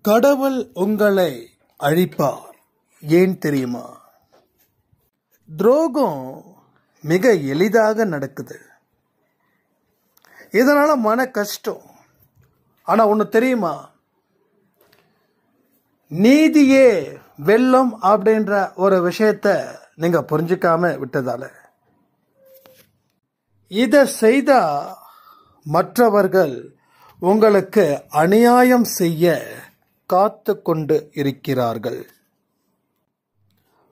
கடவுள் உங்களை அழிப்பார். ஏன் தெரியுமா? துரோகம் மிக எளிதாக நடக்குது. இதனால மன கஷ்டம். ஆனா ஒண்ணு தெரியுமா? நீதியே வெல்லும் அப்படின்ற ஒரு விஷயத்த நீங்க புரிஞ்சுக்காம விட்டதால இத செய்தா மற்றவர்கள் உங்களுக்கு அநியாயம் செய்ய காத்து கொண்டு இருக்கிறார்கள்.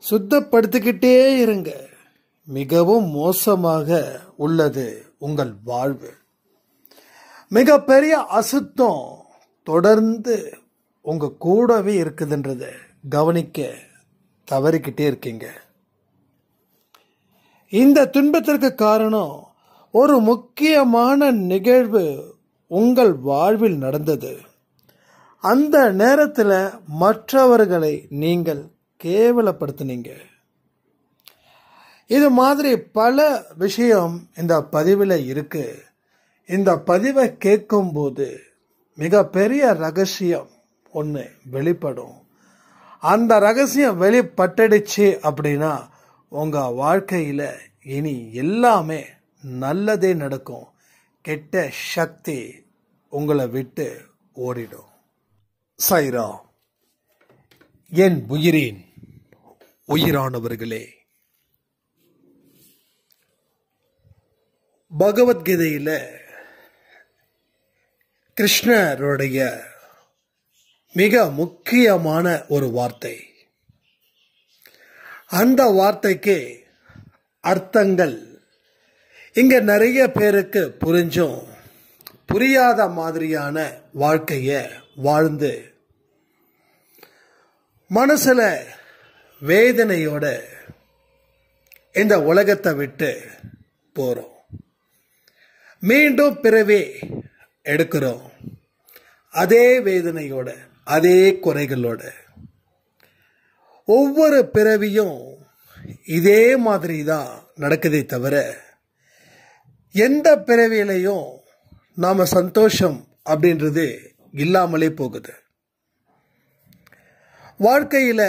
சுத்தப்படுத்திக்கிட்டே இருங்க. மிகவும் மோசமாக உள்ளது உங்கள் வாழ்வு. மிகப்பெரிய அசுத்தம் தொடர்ந்து உங்க கூடவே இருக்குதுன்றத கவனிக்க தவறிக்கிட்டே இருக்கீங்க. இந்த துன்பத்திற்கு காரணம் ஒரு முக்கியமான நிகழ்வு உங்கள் வாழ்வில் நடந்தது. அந்த நேரத்தில் மற்றவர்களை நீங்கள் கேவலப்படுத்தினீங்க. இது மாதிரி பல விஷயம் இந்த பதிவில் இருக்கு. இந்த பதிவை கேட்கும்போது மிகப்பெரிய ரகசியம் ஒன்று வெளிப்படும். அந்த ரகசியம் வெளிப்பட்டுடுச்சு அப்படின்னா உங்க வாழ்க்கையில இனி எல்லாமே நல்லதே நடக்கும். கெட்ட சக்தி உங்களை விட்டு ஓடிடும். சாய்ரா. என் உயிரின் உயிரானவர்களே, பகவத்கீதையில கிருஷ்ணருடைய மிக முக்கியமான ஒரு வார்த்தை. அந்த வார்த்தைக்கு அர்த்தங்கள் இங்க நிறைய பேருக்கு புரிஞ்சும் புரியாத மாதிரியான வாழ்க்கைய வாழ்ந்து மனசுல வேதனையோட இந்த உலகத்தை விட்டு போறோம். மீண்டும் பிறவி எடுக்கிறோம். அதே வேதனையோட, அதே குறைகளோட. ஒவ்வொரு பிறவியும் இதே மாதிரி தான் நடக்குதே தவிர எந்த பிறவியிலையும் நாம சந்தோஷம் அப்படின்றது இல்லாமலே போகுது. வாழ்க்கையில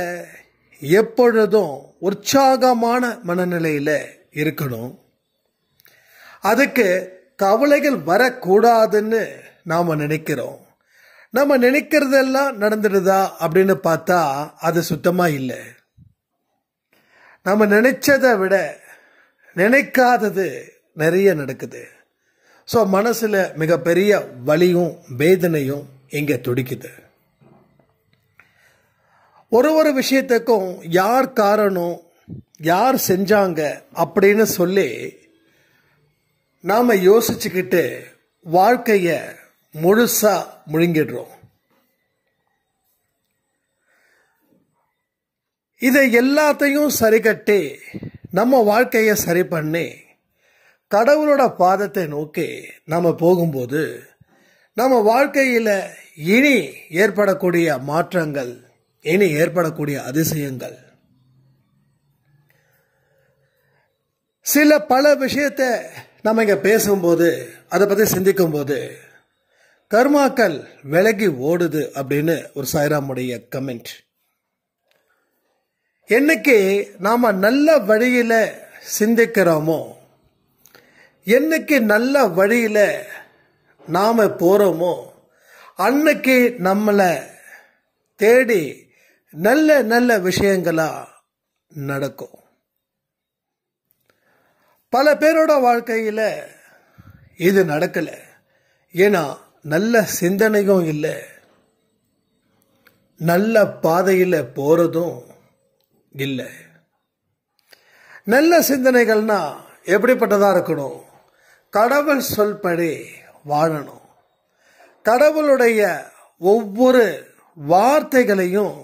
எப்பொழுதும் உற்சாகமான மனநிலையில இருக்கணும். அதுக்கு கவலைகள் வரக்கூடாதுன்னு நாம நினைக்கிறோம். நம்ம நினைக்கிறதெல்லாம் நடந்துடுதா அப்படின்னு பார்த்தா அது சுத்தமா இல்லை. நம்ம நினைச்சதை விட நினைக்காதது நிறைய நடக்குது. ஸோ மனசுல மிகப்பெரிய வலியும் வேதனையும் இங்க துடிக்குது. ஒரு விஷயத்துக்கும் யார் காரணம், யார் செஞ்சாங்க அப்படின்னு சொல்லி நாம யோசிச்சுக்கிட்டு வாழ்க்கைய முழுசா முழுங்கிடுறோம். இதை எல்லாத்தையும் சரி கட்டி நம்ம வாழ்க்கைய சரி பண்ணி கடவுளோட பாதத்தை நோக்கி நாம போகும்போது நம்ம வாழ்க்கையில இனி ஏற்படக்கூடிய மாற்றங்கள், இனி ஏற்படக்கூடிய அதிசயங்கள், பல விஷயத்தை நம்ம இங்க பேசும்போது, அதை பத்தி சிந்திக்கும் போது கர்மாக்கள் விலகி ஓடுது அப்படின்னு ஒரு சாய்ராமுடைய கமெண்ட். என்னைக்கு நாம நல்ல வழியில சிந்திக்கிறோமோ, என்னைக்கு நல்ல வழியில நாம போறோமோ, அன்னைக்கு நம்மளை தேடி நல்ல நல்ல விஷயங்களா நடக்கும். பல பேரோட வாழ்க்கையில இது நடக்கல. ஏன்னா நல்ல சிந்தனையும் இல்லை, நல்ல பாதையில போறதும் இல்லை. நல்ல சிந்தனைகள்னா எப்படிப்பட்டதா இருக்கணும்? கடவுள் சொல்படி வாழணும். கடவுளுடைய ஒவ்வொரு வார்த்தைகளையும்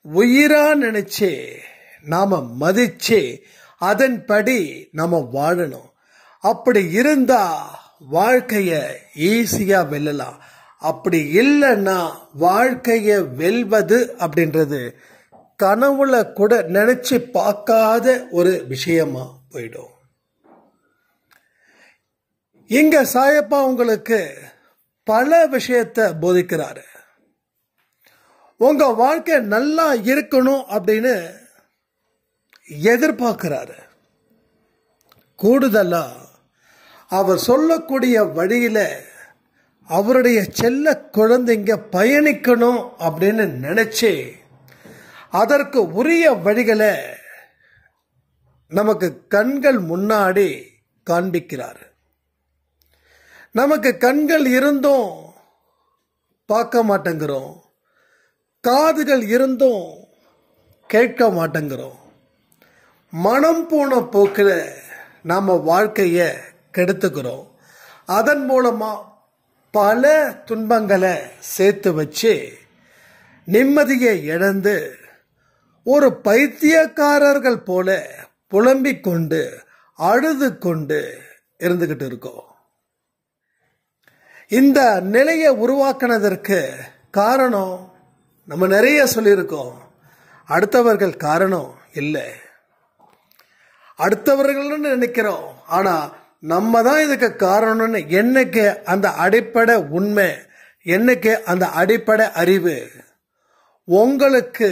உயிரா நினைச்சு நாம மதிச்சு அதன்படி நாம வாழணும். அப்படி இருந்தா வாழ்க்கைய ஈஸியா வெல்லலாம். அப்படி இல்லைன்னா வாழ்க்கைய வெல்வது அப்படின்றது கனவுல கூட நினைச்சு பார்க்காத ஒரு விஷயமா போயிடும். இங்க சாயப்பா உங்களுக்கு பல விஷயத்தை போதிக்கிறாரு. உங்க வாழ்க்கை நல்லா இருக்கணும் அப்படின்னு எதிர்பார்க்கிறாரு. கூடுதலா அவர் சொல்லக்கூடிய வழியில அவருடைய செல்ல குழந்தைங்க பயணிக்கணும் அப்படின்னு நினைச்சு அதற்கு உரிய வழிகளை நமக்கு கண்கள் முன்னாடி காண்பிக்கிறார். நமக்கு கண்கள் இருந்தும் பார்க்க மாட்டேங்கிறோம், காதுகள் இருந்தும் கேட்க மாட்டேங்கிறோம். மனம் போன போக்கில் நாம் வாழ்க்கையை கெடுத்துக்கிறோம். அதன் மூலமா பல துன்பங்களை சேர்த்து வச்சு நிம்மதியை இழந்து ஒரு பைத்தியக்காரர்கள் போல புலம்பிக் கொண்டு அழுது கொண்டு இருந்துகிட்டு இருக்கோம். இந்த நிலையை உருவாக்குனதற்கு காரணம் நம்ம நிறைய சொல்லியிருக்கோம். அடுத்தவர்கள் காரணம் இல்லை, அடுத்தவர்கள்னு நினைக்கிறோம். ஆனா நம்ம தான் இதுக்கு காரணம்னு என்னைக்கு அந்த அடிப்படை உண்மை, என்னைக்கு அந்த அடிப்படை அறிவு உங்களுக்கு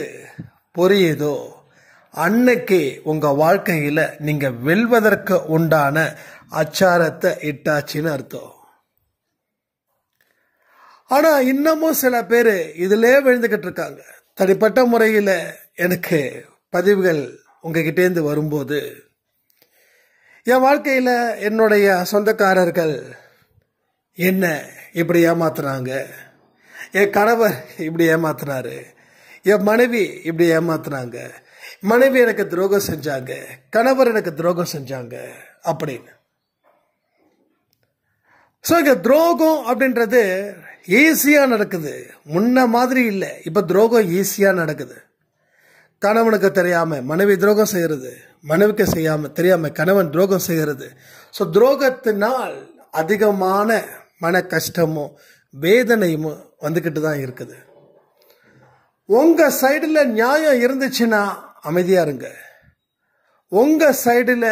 புரியுதோ அன்னைக்கு உங்க வாழ்க்கையில நீங்க வெல்வதற்கு உண்டான அச்சாரத்தை இட்டாச்சின்னு அர்த்தம். ஆனா இன்னமும் சில பேர் இதிலே விழுந்துகிட்டு இருக்காங்க. தனிப்பட்ட முறையில எனக்கு பதிவுகள் உங்ககிட்டேருந்து வரும்போது என் வாழ்க்கையில என்னுடைய சொந்தக்காரர்கள் என்ன இப்படி ஏமாத்துறாங்க, என் கணவர் இப்படி ஏமாத்துறாரு, என் மனைவி இப்படி ஏமாத்துறாங்க, மனைவி எனக்கு துரோகம் செஞ்சாங்க, கணவர் எனக்கு துரோகம் செஞ்சாங்க அப்படின்னு. ஸோ இங்க துரோகம் அப்படின்றது ஈஸியா நடக்குது, முன்ன மாதிரி இல்லை. இப்ப துரோகம் ஈஸியா நடக்குது. கணவனுக்கு தெரியாம மனைவி துரோகம் செய்யறது, மனைவிக்கு தெரியாம கணவன் துரோகம் செய்யறது. ஸோ துரோகத்தினால் அதிகமான மன கஷ்டமும் வேதனையும் வந்துகிட்டு தான் இருக்குது. உங்க சைடுல நியாயம் இருந்துச்சுன்னா அமைதியா இருங்க. உங்க சைடுல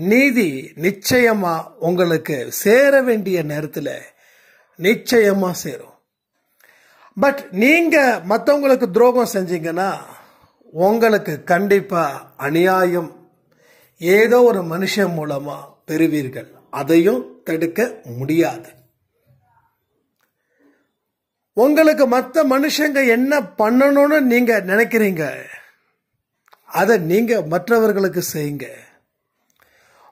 நீதி நிச்சயமா உங்களுக்கு சேர வேண்டிய நேரத்தில் நிச்சயமா சேரும். பட் நீங்க மற்றவங்களுக்கு துரோகம் செஞ்சீங்கன்னா உங்களுக்கு கண்டிப்பா அநியாயம் ஏதோ ஒரு மனுஷன் மூலமா பெறுவீர்கள். அதையும் தடுக்க முடியாது. உங்களுக்கு மற்ற மனுஷங்க என்ன பண்ணணும்னு நீங்க நினைக்கிறீங்க, அதை நீங்க மற்றவர்களுக்கு செய்யுங்க.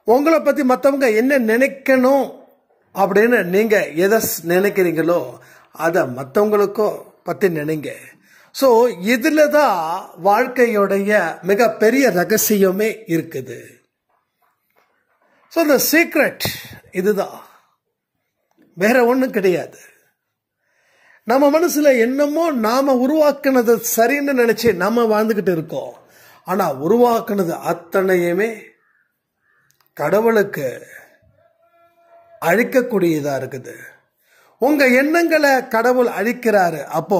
உங்களை பத்தி மற்றவங்க என்ன நினைக்கணும் அப்படின்னு நீங்க எதை நினைக்கிறீங்களோ அதை மற்றவங்களுக்கும் பத்தி நினைங்க. ஸோ இதுல தான் வாழ்க்கையுடைய மிகப்பெரிய ரகசியமே இருக்குது. ஸோ இந்த சீக்ரெட் இதுதான், வேற ஒன்றும் கிடையாது. நம்ம மனசுல என்னமோ நாம உருவாக்குனது சரின்னு நினைச்சு நாம வாழ்ந்துகிட்டு இருக்கோம். ஆனா உருவாக்குனது அத்தனையுமே கடவுளுக்கு அழிக்கக்கூடியதா இருக்குது. உங்க எண்ணங்களை கடவுள் அழிக்கிறாரு. அப்போ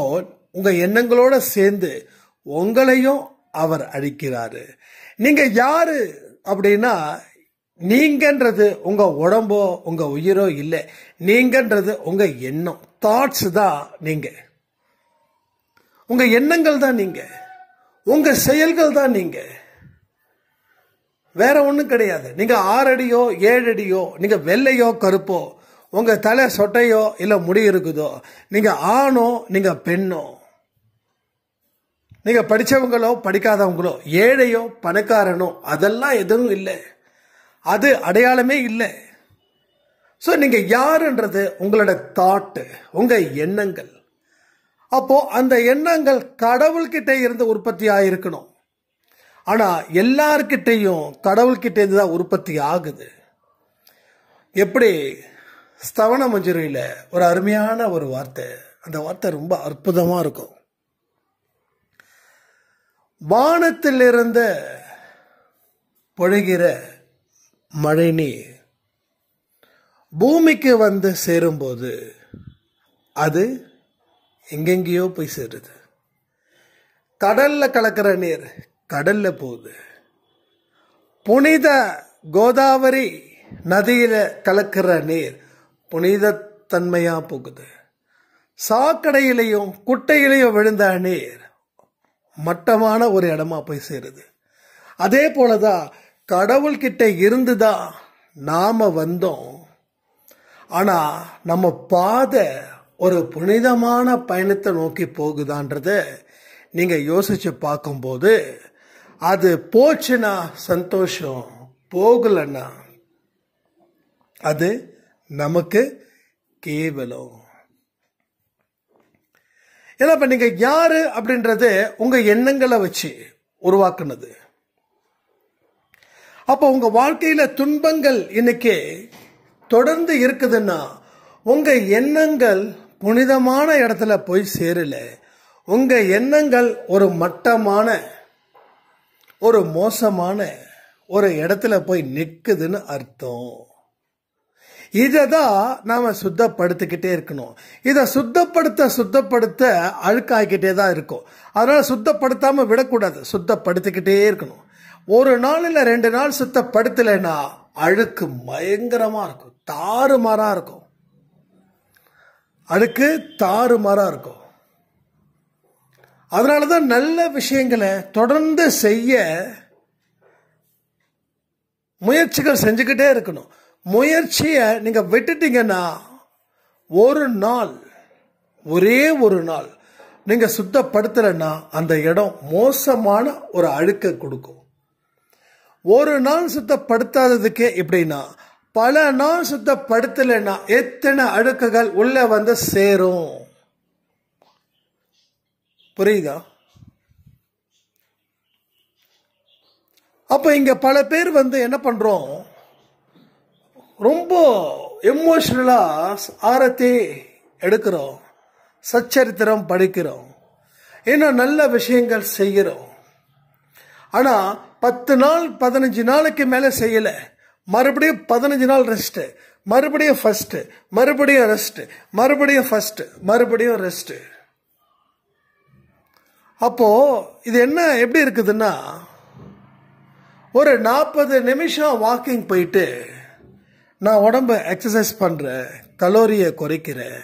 உங்க எண்ணங்களோட சேர்ந்து உங்களையும் அவர் அழிக்கிறாரு. நீங்க யாரு அப்படின்னா, நீங்கன்றது உங்க உடம்போ உங்க உயிரோ இல்லை. நீங்கன்றது உங்க எண்ணம், தாட்ஸ் தான் நீங்க. உங்க எண்ணங்கள் தான் நீங்க, உங்க செயல்கள் தான் நீங்க, வேற ஒண்ணும் கிடையாது. நீங்க 6 அடியோ 7 அடியோ, நீங்க வெள்ளையோ கருப்போ, உங்க தலை சொட்டையோ இல்ல முடி இருக்குதோ, நீங்க ஆணோ நீங்க பெண்ணோ, நீங்க படிச்சவங்களோ படிக்காதவங்களோ, ஏழையோ பணக்காரனோ, அதெல்லாம் எதுவும் இல்லை. அது அடையாளமே இல்லை. ஸோ நீங்க யாருன்றது உங்களோட தாட்டு, உங்க எண்ணங்கள். அப்போ அந்த எண்ணங்கள் கடவுள்கிட்ட இருந்து உற்பத்தி ஆயிருக்கணும். ஆனா எல்லார்கிட்டையும் கடவுள்கிட்ட இருந்து தான் உற்பத்தி ஆகுது. எப்படி ஸ்தவன மஞ்சுரியில ஒரு அருமையான ஒரு வார்த்தை, அந்த வார்த்தை ரொம்ப அற்புதமா இருக்கும். வானத்திலிருந்து பொழிகிற மழை நீர் பூமிக்கு வந்து சேரும்போது அது எங்கெங்கேயோ போய் சேருது. கடல்ல கலக்கிற நீர் கடல்ல போகுது. புனித கோதாவரி நதியில கலக்கிற நீர் புனித தன்மையா போகுது. சாக்கடையிலையும் குட்டையிலையும் விழுந்த நீர் மட்டமான ஒரு இடமா போய் சேருது. அதே போலதான் கடவுள்கிட்ட இருந்துதான் நாம வந்தோம். ஆனா நம்ம பாதை ஒரு புனிதமான பயணத்தை நோக்கி போகுதான்றத நீங்க யோசிச்சு பார்க்கும்போது, அது போச்சுன்னா சந்தோஷம், போகலன்னா அது நமக்கு கேவலம். ஏன்னா இப்ப நீங்க யாரு அப்படின்றது உங்க எண்ணங்களை வச்சு உருவாக்குனது. அப்ப உங்க வாழ்க்கையில துன்பங்கள் இன்னைக்கு தொடர்ந்து இருக்குதுன்னா உங்க எண்ணங்கள் புனிதமான இடத்துல போய் சேரல. உங்க எண்ணங்கள் ஒரு மட்டமான, ஒரு மோசமான ஒரு இடத்துல போய் நிக்குதுன்னு அர்த்தம். இததான் நாம சுத்தப்படுத்திக்கிட்டே இருக்கணும். இதை சுத்தப்படுத்த அழுக்காகிக்கிட்டே தான் இருக்கும். அதனால சுத்தப்படுத்தாம விடக்கூடாது, சுத்தப்படுத்திக்கிட்டே இருக்கணும். ஒரு நாள் இல்ல 2 நாள் சுத்தப்படுத்தலைன்னா அழுக்கு பயங்கரமா இருக்கும், தாறுமாறா இருக்கும். அழுக்கு தாறுமாறா இருக்கும். அதனாலதான் நல்ல விஷயங்களை தொடர்ந்து செய்ய முயற்சிகள் செஞ்சுக்கிட்டே இருக்கணும். முயற்சியை நீங்க விட்டுட்டீங்கன்னா ஒரு நாள், ஒரே ஒரு நாள் நீங்க சுத்தப்படுத்தலைன்னா அந்த இடம் மோசமான ஒரு அழுக்க கொடுக்கும். ஒரு நாள் சுத்தப்படுத்தாததுக்கே இப்படின்னா பல நாள் சுத்தப்படுத்தலைன்னா எத்தனை அழுக்குகள் உள்ள வந்து சேரும். புரியுதா? அப்ப இங்க பல பேர் என்ன பண்றோம், ரொம்ப எமோஷனலா ஆரத்தி எடுக்கிறோம், சச்சரித்திரம் படிக்கிறோம், இன்னும் நல்ல விஷயங்கள் செய்கிறோம். ஆனா 10 நாள் 15 நாளைக்கு மேல செய்யல, மறுபடியும் 15 நாள் ரெஸ்ட், மறுபடியும் ஃபர்ஸ்ட், மறுபடியும் ரெஸ்ட், மறுபடியும் ஃபர்ஸ்ட், மறுபடியும் ரெஸ்ட். அப்போ இது என்ன எப்படி இருக்குதுன்னா, ஒரு 40 நிமிஷம் வாக்கிங் போயிட்டு நான் உடம்ப எக்ஸசைஸ் பண்றேன், கலோரியை குறைக்கிறேன்,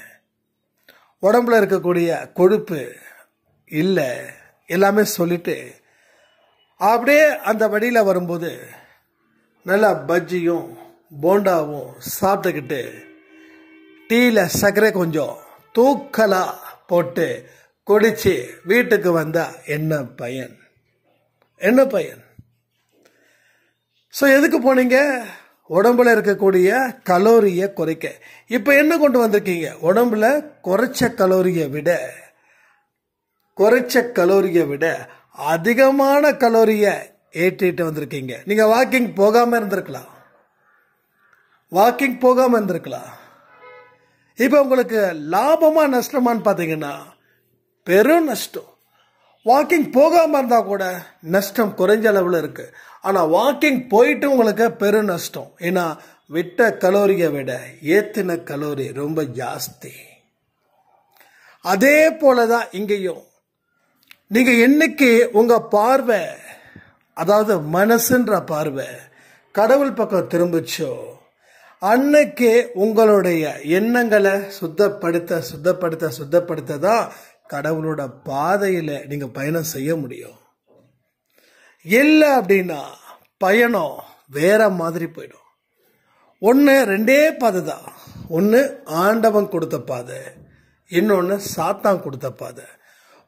உடம்புல இருக்கக்கூடிய கொழுப்பு இல்லை எல்லாமே சொல்லிட்டு அப்படியே அந்த வழியில வரும்போது நல்லா பஜ்ஜியும் போண்டாவும் சாப்பிட்டுக்கிட்டு டீல சர்க்கரை கொஞ்சம் தூக்கலா போட்டு குடிச்சு வீட்டுக்கு வந்தா என்ன பயன்? என்ன பயன்? சோ எதுக்கு போனீங்க? உடம்புல இருக்கக்கூடிய கலோரியை குறைக்க. இப்ப என்ன கொண்டு வந்திருக்கீங்க? உடம்புல குறைச்ச கலோரியை விட அதிகமான கலோரியை ஏற்றிட்டு வந்திருக்கீங்க. நீங்க வாக்கிங் போகாம இருந்திருக்கலாம். இப்ப உங்களுக்கு லாபமா நஷ்டமான்னு பாத்தீங்கன்னா பெரும் நஷ்டம். வாக்கிங் போகாம இருந்தா கூட நஷ்டம் குறைஞ்ச அளவுல இருக்கு. ஆனா வாக்கிங் போயிட்டு உங்களுக்கு பெரும் நஷ்டம். ஏன்னா விட்ட கலோரியை விட ஏத்தின கலோரி ரொம்ப ஜாஸ்தி. அதே போலதான் இங்கேயும் நீங்க என்னைக்கு உங்க பார்வை, அதாவது மனசுன்ற பார்வை கடவுள் பக்கம் திரும்பிச்சோ அன்னைக்கு உங்களுடைய எண்ணங்களை சுத்தப்படுத்த தான் கடவுளோட பாதையில நீங்க பயணம் செய்ய முடியும். இல்லை அப்படின்னா பயணம் வேற மாதிரி போயிடும். ஒன்னு 2 பாதை தான். ஒன்னு ஆண்டவன் கொடுத்த பாதை, இன்னொன்னு சாத்தான் கொடுத்த பாதை.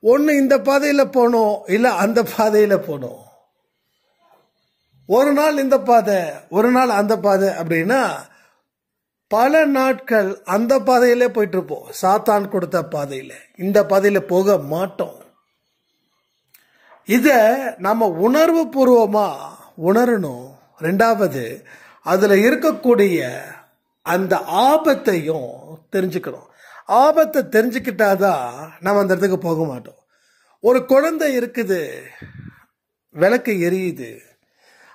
ஒன்னு இந்த பாதையில போனோம், இல்ல அந்த பாதையில போனோம். ஒரு நாள் இந்த பாதை, ஒரு நாள் அந்த பாதை அப்படின்னா பல நாட்கள் அந்த பாதையில போயிட்டு இருப்போம். சாத்தான் கொடுத்த பாதையில, இந்த பாதையில போக மாட்டோம். இத நம்ம உணர்வு பூர்வமா உணரணும். 2வது அதுல இருக்கக்கூடிய அந்த ஆபத்தையும் தெரிஞ்சுக்கணும். ஆபத்தை தெரிஞ்சுக்கிட்டாதான் நம்ம அந்த இடத்துக்கு போக மாட்டோம். ஒரு குழந்தை இருக்குது, விளக்கு எரியுது,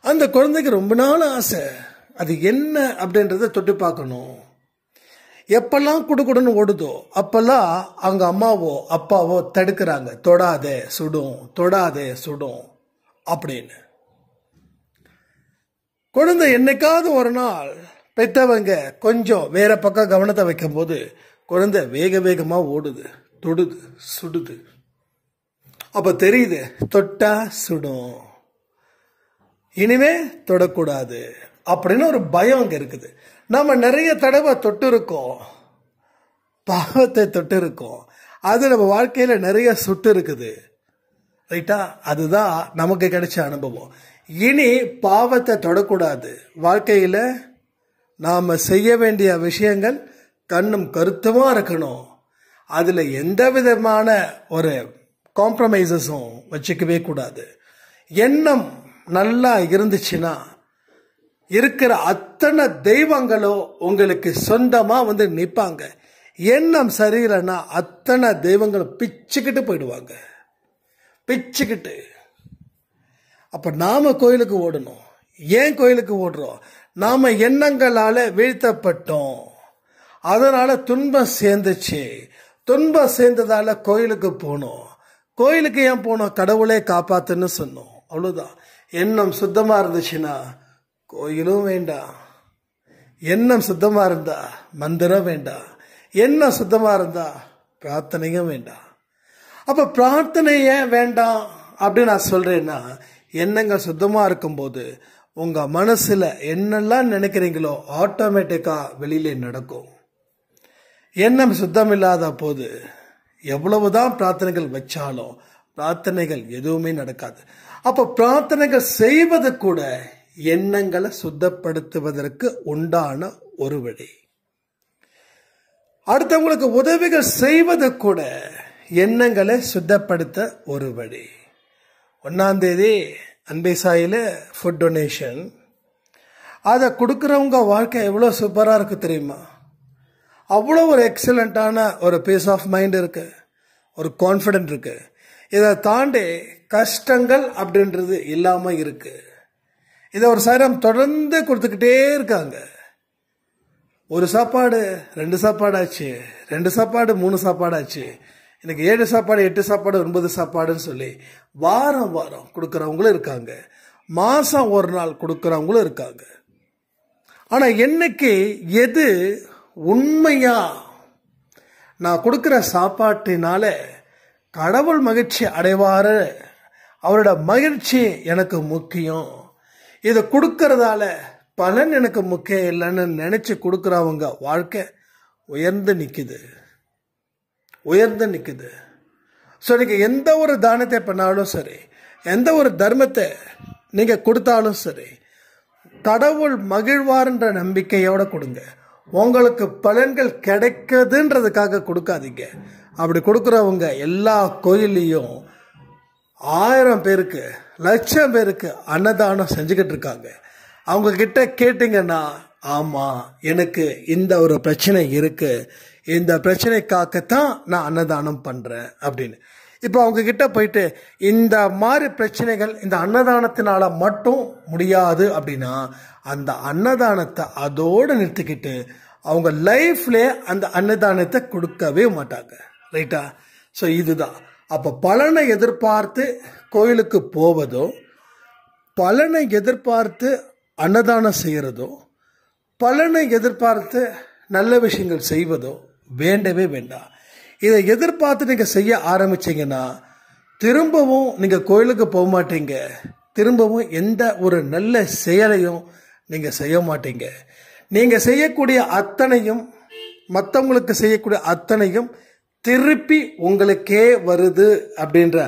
அந்த குழந்தைக்கு ரொம்ப நாள் ஆசை, அது என்ன அப்படின்றத தொட்டு பார்க்கணும். எப்பெல்லாம் குடுக்குடுன்னு ஓடுதோ அப்பெல்லாம் அவங்க அம்மாவோ அப்பாவோ தடுக்கிறாங்க, தொடாதே சுடும் அப்படின்னு. குழந்தை என்னைக்காவது ஒரு நாள் பெற்றவங்க கொஞ்சம் வேற பக்கம் கவனத்தை வைக்கும் போது குழந்தை வேகமா ஓடுது, தொடுது, சுடுது. அப்ப தெரியுது, தொட்டா சுடும், இனிமே தொடக்கூடாது அப்படின்னு ஒரு பயம் அங்க இருக்குது. நம்ம நிறைய தடவை தொட்டு இருக்கோம், பாவத்தை தொட்டு இருக்கோம், அது நம்ம வாழ்க்கையில நிறைய சுட்டு இருக்குது. ரைட்டா? அதுதான் நமக்கு கிடைச்ச அனுபவம். இனி பாவத்தை தொடக்கூடாது. வாழ்க்கையில நாம செய்ய வேண்டிய விஷயங்கள் கண்ணும் கருத்துமா இருக்கணும். அதுல எந்த விதமான ஒரு காம்ப்ரமைசஸும் வச்சுக்கவே கூடாது. எண்ணம் நல்லா இருந்துச்சுன்னா இருக்கிற அத்தனை தெய்வங்களும் உங்களுக்கு சொந்தமா வந்து நிற்பாங்க. எண்ணம் சரியில்லைன்னா அத்தனை தெய்வங்களும் பிச்சுக்கிட்டு போயிடுவாங்க, பிச்சுக்கிட்டு. அப்ப நாம கோயிலுக்கு ஓடணும். ஏன் கோயிலுக்கு ஓடுறோம்? நாம எண்ணங்களால வீழ்த்தப்பட்டோம், அதனால துன்பம் சேர்ந்துச்சு. துன்பம் சேர்ந்ததால கோயிலுக்கு போனோம். கோயிலுக்கு ஏன் போனோம்? கடவுளே காப்பாத்துன்னு சொன்னோம், அவ்வளவுதான். எண்ணம் சுத்தமா இருந்துச்சுன்னா கோயிலும் வேண்டாம். எண்ணம் சுத்தமா இருந்தா மந்திரம் வேண்டாம். எண்ணம் சுத்தமா இருந்தா பிரார்த்தனையும் வேண்டாம். அப்ப பிரார்த்தனை ஏன் வேண்டாம் அப்படின்னு நான் சொல்றேன்னா, எண்ணங்கள் சுத்தமா இருக்கும்போது உங்க மனசுல என்னெல்லாம் நினைக்கிறீங்களோ ஆட்டோமேட்டிக்கா வெளியில நடக்கும். எண்ணம் சுத்தம் இல்லாத போது எவ்வளவுதான் பிரார்த்தனைகள் வச்சாலும் பிரார்த்தனைகள் எதுவுமே நடக்காது. அப்ப பிரார்த்தனைகள் செய்வது கூட எண்ணங்களை சுத்தப்படுத்துவதற்கு உண்டான ஒரு வழி. அடுத்தவங்களுக்கு உதவிகள் செய்வது கூட எண்ணங்களை சுத்தப்படுத்த ஒரு வழி. 1ஆம் தேதி அன்பே சாயில ஃபுட் டொனேஷன். அதை கொடுக்குறவங்க வாழ்க்கை எவ்வளோ சூப்பராக இருக்கு தெரியுமா? அவ்வளோ ஒரு எக்ஸலண்ட்டான ஒரு பீஸ் ஆஃப் மைண்ட் இருக்கு, ஒரு கான்ஃபிடென்ட் இருக்கு. இதை தாண்டி கஷ்டங்கள் அப்படின்றது இல்லாமல் இருக்கு. இதை ஒரு சாரம் தொடர்ந்து கொடுத்துக்கிட்டே இருக்காங்க. ஒரு சாப்பாடு 2 சாப்பாடு ஆச்சு, 2 சாப்பாடு 3 சாப்பாடு ஆச்சு, எனக்கு 7 சாப்பாடு 8 சாப்பாடு 9 சாப்பாடுன்னு சொல்லி வாரம் வாரம் கொடுக்குறவங்களும் இருக்காங்க, மாசம் ஒரு நாள் கொடுக்குறவங்களும் இருக்காங்க. ஆனா என்னைக்கு எது உண்மையா நான் கொடுக்குற சாப்பாட்டினால கடவுள் மகிழ்ச்சி அடைவாரு, அவரோட மகிழ்ச்சி எனக்கு முக்கியம், இதை கொடுக்கறதால பலன் எனக்கு முக்கியம் இல்லைன்னு நினைச்சு கொடுக்குறவங்க வாழ்க்கை உயர்ந்து நிற்குது, உயர்ந்து நிற்குது. ஸோ நீங்கள் எந்த ஒரு தானத்தை பண்ணாலும் சரி, எந்த ஒரு தர்மத்தை நீங்கள் கொடுத்தாலும் சரி, கடவுள் மகிழ்வார்ன்ற நம்பிக்கையோட கொடுங்க. உங்களுக்கு பலன்கள் கிடைக்குதுன்றதுக்காக கொடுக்காதீங்க. அப்படி கொடுக்குறவங்க எல்லா கோயில்லையும் 1000 பேருக்கு 1,00,000 பேருக்கு அன்னதானம் செஞ்சுக்கிட்டு இருக்காங்க. அவங்க கிட்ட கேட்டீங்கன்னா, ஆமா எனக்கு இந்த ஒரு பிரச்சனை இருக்கு, இந்த பிரச்சனைக்காகத்தான் நான் அன்னதானம் பண்றேன் அப்படின்னு. இப்போ அவங்க கிட்ட போயிட்டு இந்த மாதிரி பிரச்சனைகள் இந்த அன்னதானத்தினால மட்டும் முடியாது அப்படின்னா அந்த அன்னதானத்தை அதோடு நிறுத்திக்கிட்டு அவங்க லைஃப்ல அந்த அன்னதானத்தை கொடுக்கவே மாட்டாங்க. ரைட்டா? ஸோ இதுதான். அப்போ பலனை எதிர்பார்த்து கோயிலுக்கு போவதோ, பலனை எதிர்பார்த்து அன்னதானம் செய்யறதோ, பலனை எதிர்பார்த்து நல்ல விஷயங்கள் செய்வதோ வேண்டவே வேண்டாம். இதை எதிர்பார்த்து நீங்க செய்ய ஆரம்பிச்சீங்கன்னா திரும்பவும் நீங்க கோயிலுக்கு போக மாட்டீங்க, திரும்பவும் எந்த ஒரு நல்ல செயலையும் நீங்க செய்ய மாட்டீங்க. நீங்க செய்யக்கூடிய அத்தனையும், மற்றவங்களுக்கு செய்யக்கூடிய அத்தனையும் திருப்பி உங்களுக்கே வருது அப்படின்ற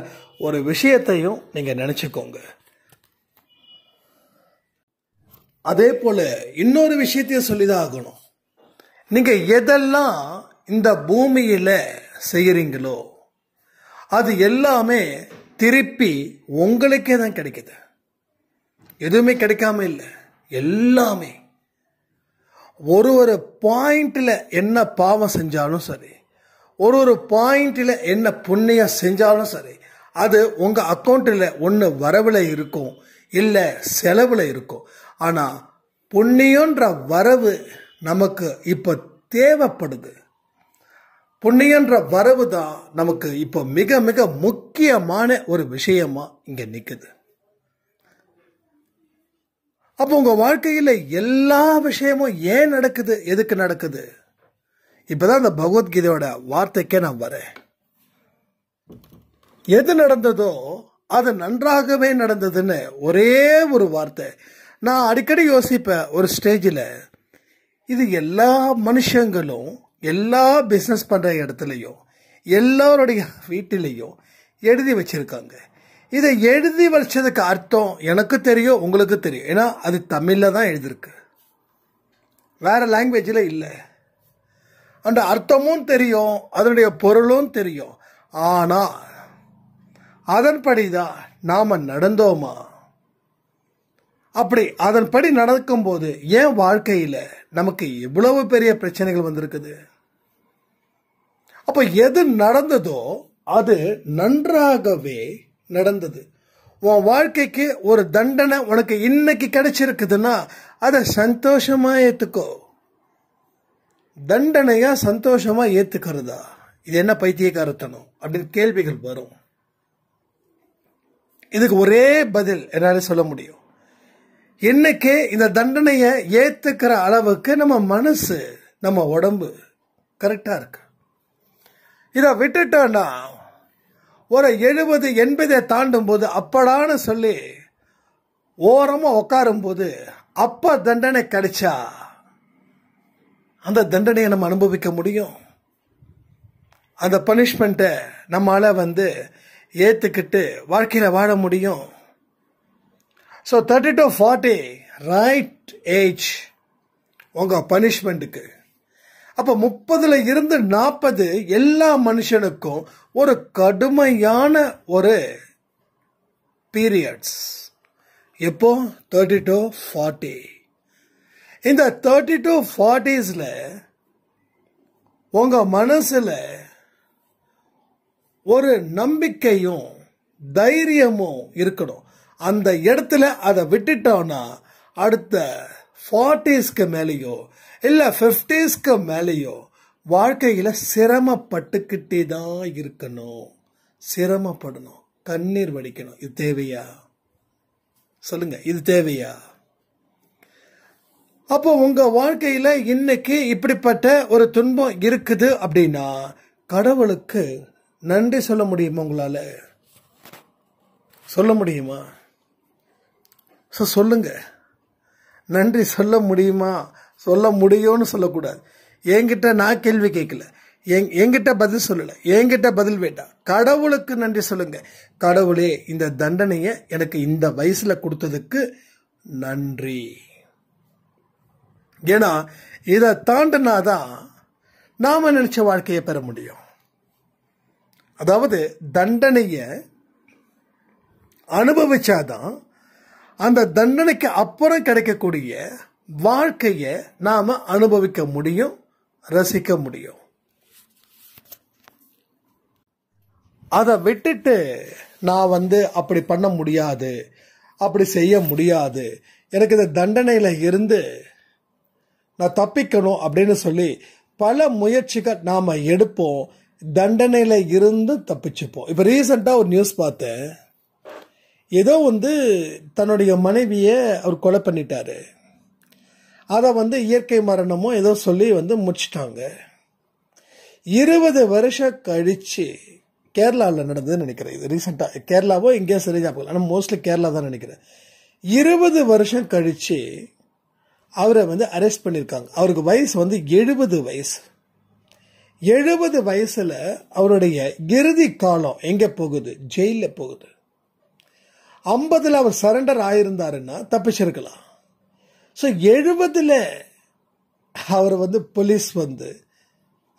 ஒரு விஷயத்தையும் நீங்க நினைச்சுக்கோங்க. அதே போல இன்னொரு விஷயத்தையும் சொல்லிதான் ஆகணும். நீங்க எதெல்லாம் இந்த பூமியில செய்யறீங்களோ அது எல்லாமே திருப்பி உங்களுக்கே தான் கிடைக்குது. எதுவுமே கிடைக்காம இல்லை, எல்லாமே. ஒரு பாயிண்ட்ல என்ன பாவம் செஞ்சாலும் சரி, ஒரு பாயிண்ட்ல என்ன புண்ணியம் செஞ்சாலும் சரி, அது உங்க அக்கௌண்ட்ல ஒன்று வரவுல இருக்கும், இல்லை செலவுல இருக்கும். ஆனா புண்ணியன்ற வரவு நமக்கு இப்ப தேவைப்படுது. புண்ணியன்ற வரவு தான் நமக்கு இப்ப மிக மிக முக்கியமான ஒரு விஷயமா இங்க நிக்குது. அப்போ உங்க வாழ்க்கையில எல்லா விஷயமும் ஏன் நடக்குது, எதுக்கு நடக்குது? இப்பதான் இந்த பகவத்கீதையோட வார்த்தைக்கே நான் வரேன். எது நடந்ததோ அது நன்றாகவே நடந்ததுன்னு ஒரே ஒரு வார்த்தை. நான் அடிக்கடி யோசிப்பேன், ஒரு ஸ்டேஜில் இது எல்லா மனுஷங்களும் எல்லா பிஸ்னஸ் பண்ணுற இடத்துலையும் எல்லோருடைய வீட்டிலையும் எழுதி வச்சிருக்காங்க. இதை எழுதி வச்சதுக்கு அர்த்தம் எனக்கு தெரியும், உங்களுக்கு தெரியும். ஏன்னா அது தமிழில் தான் எழுதியிருக்கு, வேறு லாங்குவேஜில் இல்லை. அந்த அர்த்தமும் தெரியும், அதனுடைய பொருளும் தெரியும். ஆனால் அதன்படி தான் நாம் நடந்தோமா? அப்படி அதன்படி நடக்கும்போது ஏன் வாழ்க்கையில் நமக்கு இவ்வளவு பெரிய பிரச்சனைகள் வந்திருக்குது? அப்போ எது நடந்ததோ அது நன்றாகவே நடந்தது. உன் வாழ்க்கைக்கு ஒரு தண்டனை உனக்கு இன்னைக்கு கிடைச்சிருக்குதுன்னா அதை சந்தோஷமா ஏத்துக்கோ. தண்டனையா சந்தோஷமா ஏத்துக்கிறதா? இது என்ன பைத்தியக்காரத்தனம் அப்படின்னு கேள்விகள் வரும். இதுக்கு ஒரே பதில் என்னால சொல்ல முடியும். இன்னைக்கு இந்த தண்டனையை ஏத்துக்கிற அளவுக்கு நம்ம மனசு, நம்ம உடம்பு கரெக்டா இருக்கு. இதை விட்டுட்டோன்னா ஒரு 70-80 தாண்டும் போது அப்படான்னு சொல்லி ஓரமா உட்காரும் போது அப்ப தண்டனை கிடைச்சா அந்த தண்டனையை நம்ம அனுபவிக்க முடியும். அந்த பனிஷ்மெண்ட்டை நம்மளால ஏத்துக்கிட்டு வாழ்க்கையில வாழ முடியும். ஸோ 30 to 40 ரைட் ஏஜ் உங்க பனிஷ்மெண்ட்டுக்கு. அப்போ 30ல இருந்து 40 எல்லா மனுஷனுக்கும் ஒரு கடுமையான ஒரு பீரியட்ஸ். எப்போ? 30 to 40. இந்த 30 to 40ஸ்ல உங்க மனசுல ஒரு நம்பிக்கையும் தைரியமும் இருக்கணும். அந்த இடத்துல அதை விட்டுட்டோம்னா அடுத்த 40ஸ்க்கு மேலேயோ இல்ல 50ஸ்க்கு மேலேயோ வாழ்க்கையில சிரமப்பட்டுக்கிட்டே தான் இருக்கணும். சிரமப்படணும், கண்ணீர் வடிக்கணும். இது தேவையா? சொல்லுங்க, இது தேவையா? அப்போ உங்க வாழ்க்கையில இன்னைக்கு இப்படிப்பட்ட ஒரு துன்பம் இருக்குது அப்படின்னா கடவுளுக்கு நன்றி சொல்ல முடியுமா? உங்களால சொல்ல முடியுமா? சொல்லுங்க, நன்றி சொல்ல முடியுமா? சொல்ல முடியும்னு சொல்லக்கூடாது. என்கிட்ட நான் கேள்வி கேட்கல, என்கிட்ட பதில் சொல்லல, என்கிட்ட பதில் வேண்டாம். கடவுளுக்கு நன்றி சொல்லுங்க. கடவுளே, இந்த தண்டனையை எனக்கு இந்த வயசுல கொடுத்ததுக்கு நன்றி. ஏன்னா இதை தாண்டினாதான் நாம நினைச்ச வாழ்க்கையை பெற முடியும். அதாவது தண்டனைய அனுபவிச்சாதான் அந்த தண்டனைக்கு அப்புறம் கிடைக்கக்கூடிய வாழ்க்கைய நாம அனுபவிக்க முடியும், ரசிக்க முடியும். அதை விட்டுட்டு நான் அப்படி பண்ண முடியாது, அப்படி செய்ய முடியாது, எனக்கு இந்த தண்டனையில இருந்து நான் தப்பிக்கணும் அப்படின்னு சொல்லி பல முயற்சிகள் நாம எடுப்போம். தண்டனையில இருந்து தப்பிச்சுப்போம். இப்ப ரீசெண்டா ஒரு நியூஸ் பார்த்தேன். ஏதோ தன்னுடைய மனைவிய அவர் கொலை பண்ணிட்டாரு. அதை இயற்கை மரணமோ ஏதோ சொல்லி முடிச்சிட்டாங்க. 20 வருஷம் கழிச்சு கேரளாவில் நடந்ததுன்னு நினைக்கிறேன். இது ரீசெண்டா கேரளாவோ எங்கேயோ சரியா போகல, ஆனால் மோஸ்ட்லி கேரளா தான் நினைக்கிறேன். 20 வருஷம் கழிச்சு அவரை அரெஸ்ட் பண்ணிருக்காங்க. அவருக்கு வயசு 70 வயசு. 70 வயசுல அவருடைய இறுதி காலம் எங்க போகுது? ஜெயில போகுது. 50ல அவர் சரண்டர் ஆயிருந்தாருன்னா தப்பிச்சிருக்கலாம். 70ல அவர் போலீஸ்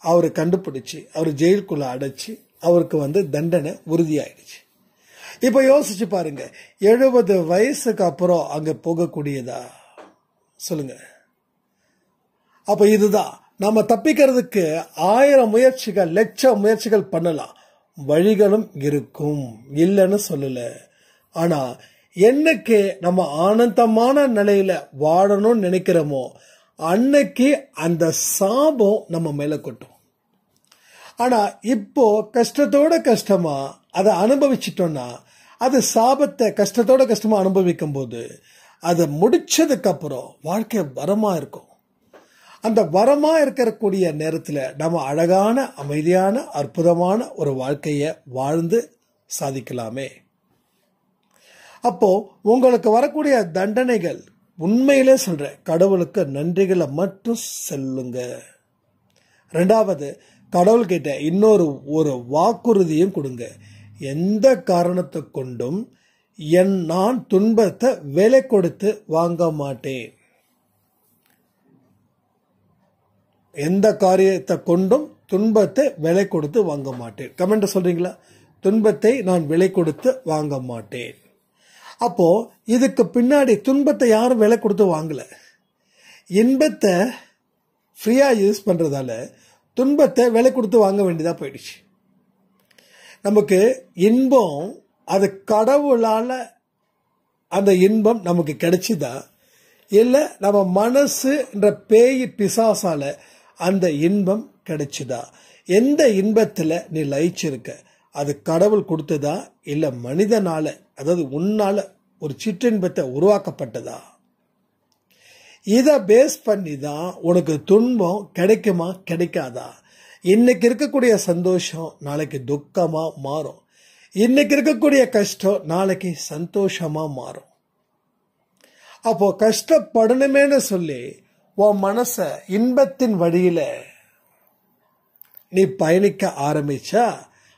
அவரை கண்டுபிடிச்சு அவர் ஜெயிலுக்குள்ள அடைச்சு அவருக்கு தண்டனை உறுதியாயிடுச்சு. இப்ப யோசிச்சு பாருங்க, 70 வயசுக்கு அப்புறம் அங்க போகக்கூடியதா? சொல்லுங்க. அப்ப இதுதான் நம்ம தப்பிக்கிறதுக்கு 1000 முயற்சிகள், லட்சம் முயற்சிகள் பண்ணலாம். வழிகளும் இருக்கும், இல்லைன்னு சொல்லல. ஆனா என்னைக்கு நம்ம ஆனந்தமான நிலையில வாழணும்னு நினைக்கிறோமோ அன்னைக்கு அந்த சாபம் நம்ம மேல கொட்டும். ஆனா இப்போ கஷ்டத்தோட கஷ்டமா அதை அனுபவிச்சிட்டோம்னா அது சாபத்தை கஷ்டத்தோட கஷ்டமா அனுபவிக்கும் போது அதை முடிச்சதுக்கு அப்புறம் வாழ்க்கை வரமா இருக்கும். அந்த வரமா இருக்கக்கூடிய நேரத்துல நம்ம அழகான, அமைதியான, அற்புதமான ஒரு வாழ்க்கைய வாழ்ந்து சாதிக்கலாமே. அப்போ உங்களுக்கு வரக்கூடிய தண்டனைகள் உண்மையிலே சொல்ற கடவுளுக்கு நன்றிகளை மட்டும் சொல்லுங்க. ரெண்டாவது, கடவுள்கிட்ட ஒரு வாக்குறுதியும் கொடுங்க. எந்த காரணத்தை கொண்டும் நான் துன்பத்தை விலை கொடுத்து வாங்க மாட்டேன். எந்த காரியத்தை கொண்டும் துன்பத்தை விலை கொடுத்து வாங்க மாட்டேன். கமெண்ட் சொல்றீங்களா? துன்பத்தை நான் விலை கொடுத்து வாங்க மாட்டேன். அப்போ இதுக்கு பின்னாடி துன்பத்தை யாரும் விலை கொடுத்து வாங்கல. இன்பத்தை ஃப்ரீயா யூஸ் பண்றதால துன்பத்தை விலை கொடுத்து வாங்க வேண்டியதா போயிடுச்சு. நமக்கு இன்பம் அது கடவுளால அந்த இன்பம் நமக்கு கிடைச்சுதா, இல்ல நம்ம மனசுன்ற பேய் பிசாசால அந்த இன்பம் கிடைச்சுதா? எந்த இன்பத்துல நீ லயிச்சிருக்க? அது கடவுள் கொடுத்ததா, இல்ல மனிதனால, அதாவது உன்னால ஒரு சிற்றின்பத்தை உருவாக்கப்பட்டதா? இத பேஸ் பண்ணி தான் உனக்கு துன்பம் கிடைக்குமா கிடைக்காதா? இன்னைக்கு இருக்கக்கூடிய சந்தோஷம் நாளைக்கு துக்கமா மாறும். இன்னைக்கு இருக்கக்கூடிய கஷ்டம் நாளைக்கு சந்தோஷமா மாறும். அப்போ கஷ்டப்படணுமேனு சொல்லி உன் மனச இன்பத்தின் வழியில நீ பயணிக்க ஆரம்பிச்சா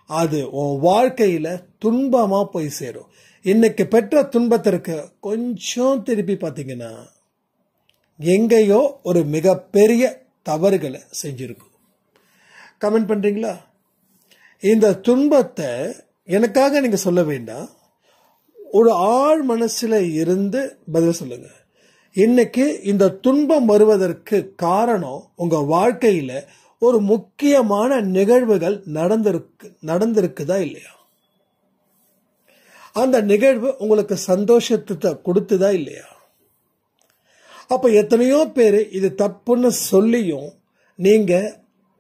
அது உன் வாழ்க்கையில துன்பமா போய் சேரும். இன்னைக்கு பெற்ற துன்பத்திற்கு கொஞ்சம் திருப்பி பார்த்தீங்கன்னா எங்கேயோ ஒரு மிகப்பெரிய தவறுகளை செஞ்சிருக்கும். கமெண்ட் பண்றீங்களா? இந்த துன்பத்தை எனக்காக நீங்க சொல்ல வேண்டாம், ஒரு ஆழ் மனசுல இருந்து பதில் சொல்லுங்க. இன்னைக்கு இந்த துன்பம் வருவதற்கு காரணம் உங்க வாழ்க்கையில ஒரு முக்கியமான நிகழ்வுகள் நடந்திருக்குதா இல்லையா? அந்த நிகழ்வு உங்களுக்கு சந்தோஷத்தை கொடுத்துதா இல்லையா? அப்ப எத்தனையோ பேரு இது தப்புன்னு சொல்லியும் நீங்க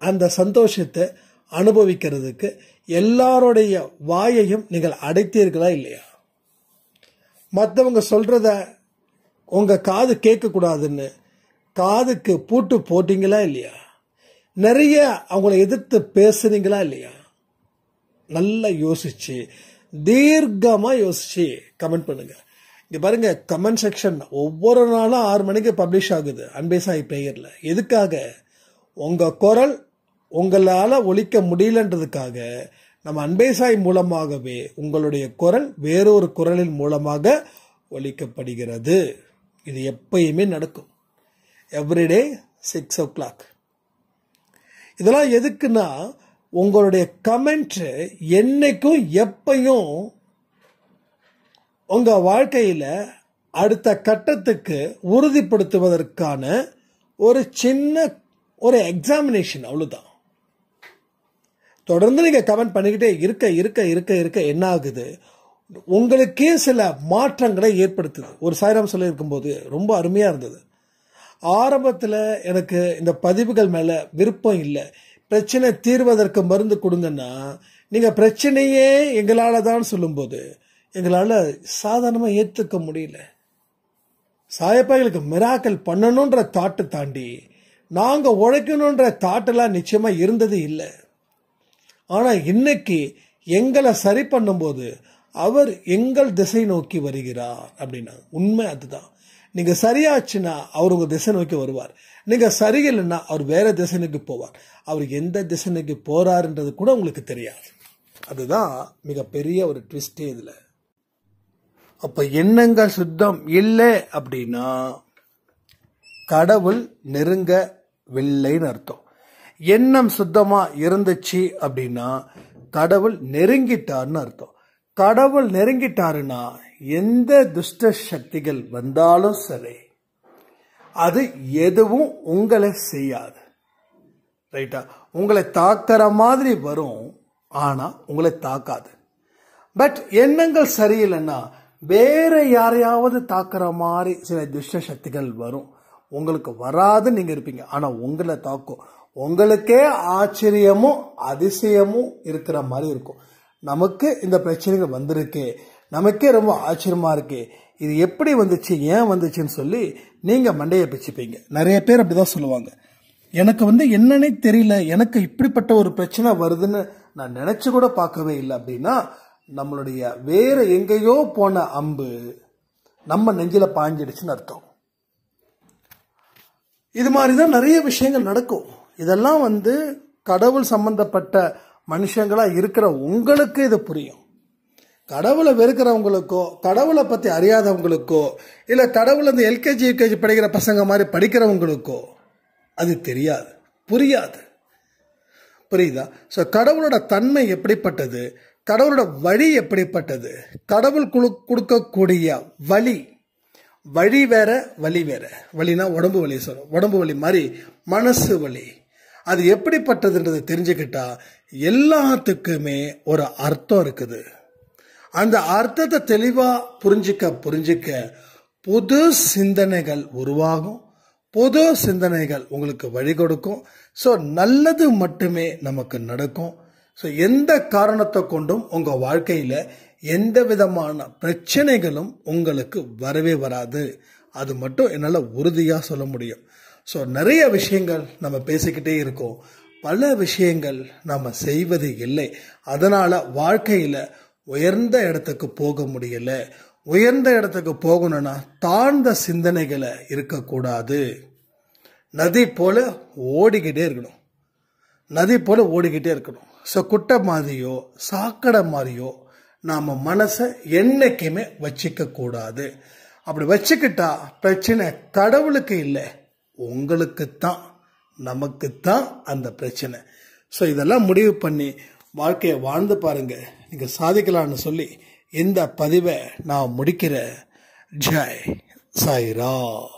அந்த சந்தோஷத்தை அனுபவிக்கிறதுக்கு எல்லாருடைய வாயையும் நீங்கள் அடைத்தீர்களா இல்லையா? மற்றவங்க சொல்றத உங்க காது கேட்க கூடாதுன்னு காதுக்கு பூட்டு போட்டீங்களா இல்லையா? நிறைய அவங்கள எதிர்த்து பேசுறீங்களா இல்லையா? நல்லா யோசிச்சு தீர்க்கமா யோசிச்சு கமெண்ட் பண்ணுங்க. இங்க பாருங்க, கமெண்ட் செக்ஷன் ஒவ்வொரு நாளும் 6 மணிக்கு பப்ளிஷ் ஆகுது அன்பே சாய் பிரேயர்ல. எதுக்காக? உங்க குரல் உங்களால ஒலிக்க முடியலன்றதுக்காக நம்ம அன்பே சாய் மூலமாகவே உங்களுடைய குரல் வேறொரு குரலின் மூலமாக ஒலிக்கப்படுகிறது. இது எப்பயுமே நடக்கும். Everyday 6 o'clock. இதெல்லாம் எதுக்குன்னா உங்களுடைய கமெண்ட் என்னைக்கும் எப்பையும் உங்க வாழ்க்கையில அடுத்த கட்டத்துக்கு உறுதிப்படுத்துவதற்கான ஒரு சின்ன ஒரு எக்ஸாமினேஷன், அவ்வளவுதான். தொடர்ந்து நீங்க கமெண்ட் பண்ணிக்கிட்டே இருக்க இருக்க இருக்க இருக்க என்ன ஆகுது, உங்களுக்கே சில மாற்றங்களை ஏற்படுத்துது. ஒரு சாய்ராம் சொல்லி இருக்கும்போது ரொம்ப அருமையா இருந்தது. ஆரம்பத்தில் எனக்கு இந்த பதிவுகள் மேல விருப்பம் இல்லை, பிரச்சனை தீர்வதற்கு மருந்து கொடுங்கன்னா நீங்க பிரச்சனையே எங்களால தான் சொல்லும்போது எங்களால சாதாரணமா ஏத்துக்க முடியல. சாயப்பாய்களுக்கு மிராக்கல் பண்ணணும்ன்ற தாட்டை தாண்டி நாங்க உழைக்கணும்ன்ற தாட்டெல்லாம் நிச்சயமா இருந்தது இல்லை. ஆனா இன்னைக்கு எங்களை சரி பண்ணும்போது அவர் எங்கள் திசை நோக்கி வருகிறார் அப்படின்னா உண்மை அதுதான். நீங்க சரியாச்சுன்னா அவர் உங்க திசை நோக்கி வருவார். நீங்க சரியில்லைன்னா அவர் வேற திசை நோக்கி போவார். அவர் எந்த திசை நோக்கி போறாருன்றது கூட உங்களுக்கு தெரியாது. அதுதான் மிகப்பெரிய ஒரு ட்விஸ்டே இதுல. அப்ப எண்ணங்கள் சுத்தம் இல்லை அப்படின்னா கடவுள் நெருங்கவில்லைன்னு அர்த்தம். எண்ணம் சுத்தமா இருந்துச்சு அப்படின்னா கடவுள் நெருங்கிட்டார்னு அர்த்தம். கடவுள் நெருங்கிட்டாருன்னா எந்த துஷ்ட சக்திகள் வந்தாலும் சரி அது எதுவும் உங்களை செய்யாது. ரைட்டா? உங்களை தாக்குற மாதிரி வரும், ஆனா உங்களை தாக்காது. பட் எண்ணங்கள் சரியில்லைன்னா வேற யாரையாவது தாக்குற மாதிரி சில துஷ்ட சக்திகள் வரும். உங்களுக்கு வராது, நீங்க இருப்பீங்க, ஆனா உங்களை தாக்கும். உங்களுக்கே ஆச்சரியமும் அதிசயமும் இருக்கிற மாதிரி இருக்கும். நமக்கு இந்த பிரச்சனைகள் வந்திருக்கு, நமக்கே ரொம்ப ஆச்சரியமா இருக்கு, இது எப்படி வந்துச்சு, ஏன் வந்துச்சுன்னு சொல்லி நீங்க மண்டையை பிச்சுப்பீங்க. நிறைய பேர் அப்படிதான் சொல்லுவாங்க, எனக்கு என்னன்னே தெரியல, எனக்கு இப்படிப்பட்ட ஒரு பிரச்சனை வருதுன்னு நான் நினைச்சு கூட பார்க்கவே இல்லை அப்படின்னா நம்மளுடைய வேற எங்கேயோ போன அம்பு நம்ம நெஞ்சில பாஞ்சிடுச்சுன்னு அர்த்தம். இது மாதிரிதான் நிறைய விஷயங்கள் நடக்கும். இதெல்லாம் கடவுள் சம்பந்தப்பட்ட மனுஷங்களா இருக்கிற உங்களுக்கு இது புரியும். கடவுளை வெறுக்கிறவங்களுக்கோ, கடவுளை பத்தி அறியாதவங்களுக்கோ, இல்ல கடவுள் எல்கேஜி யூகேஜி படிக்கிற பசங்க மாதிரி படிக்கிறவங்களுக்கோ அது தெரியாது, புரியாது. புரியுதா? ஸோ கடவுளோட தன்மை எப்படிப்பட்டது, கடவுளோட வழி எப்படிப்பட்டது, கடவுள் கொடுக்கக்கூடிய வழி வேற, வலி வேற. வலினா உடம்பு வலி சொல்லும், உடம்பு வலி மாதிரி மனசு வலி. அது எப்படிப்பட்டதுன்றது தெரிஞ்சுக்கிட்டா எல்லாத்துக்குமே ஒரு அர்த்தம் இருக்குது. அந்த அர்த்தத்தை தெளிவா புரிஞ்சிக்க புது சிந்தனைகள் உருவாகும். புது சிந்தனைகள் உங்களுக்கு வழி கொடுக்கும். ஸோ நல்லது மட்டுமே நமக்கு நடக்கும். ஸோ எந்த காரணத்தை கொண்டும் உங்க வாழ்க்கையில எந்த விதமான பிரச்சனைகளும் உங்களுக்கு வரவே வராது. அது மட்டும் என்னால் உறுதியா சொல்ல முடியும். ஸோ நிறைய விஷயங்கள் நம்ம பேசிக்கிட்டே இருக்கோம், பல விஷயங்கள் நம்ம செய்வது இல்லை. அதனால வாழ்க்கையில உயர்ந்த இடத்துக்கு போக முடியல. உயர்ந்த இடத்துக்கு போகணும்னா தாழ்ந்த சிந்தனைகளை இருக்கக்கூடாது. நதி போல ஓடிக்கிட்டே இருக்கணும், நதி போல ஓடிக்கிட்டே இருக்கணும். ஸோ குட்டை மாதிரியோ சாக்கடை மாதிரியோ நாம மனசை என்னைக்குமே வச்சிக்க கூடாது. அப்படி வச்சுக்கிட்டா பிரச்சனை கடவுளுக்கு இல்லை, உங்களுக்குத்தான், நமக்குத்தான் அந்த பிரச்சனை. ஸோ இதெல்லாம் முடிவு பண்ணி வாழ்க்கையை வாழ்ந்து பாருங்க, நீங்க சாதிக்கலாம்னு சொல்லி இந்த பதிவை நான் முடிக்கிறேன். ஜெய் சாய்ராம்.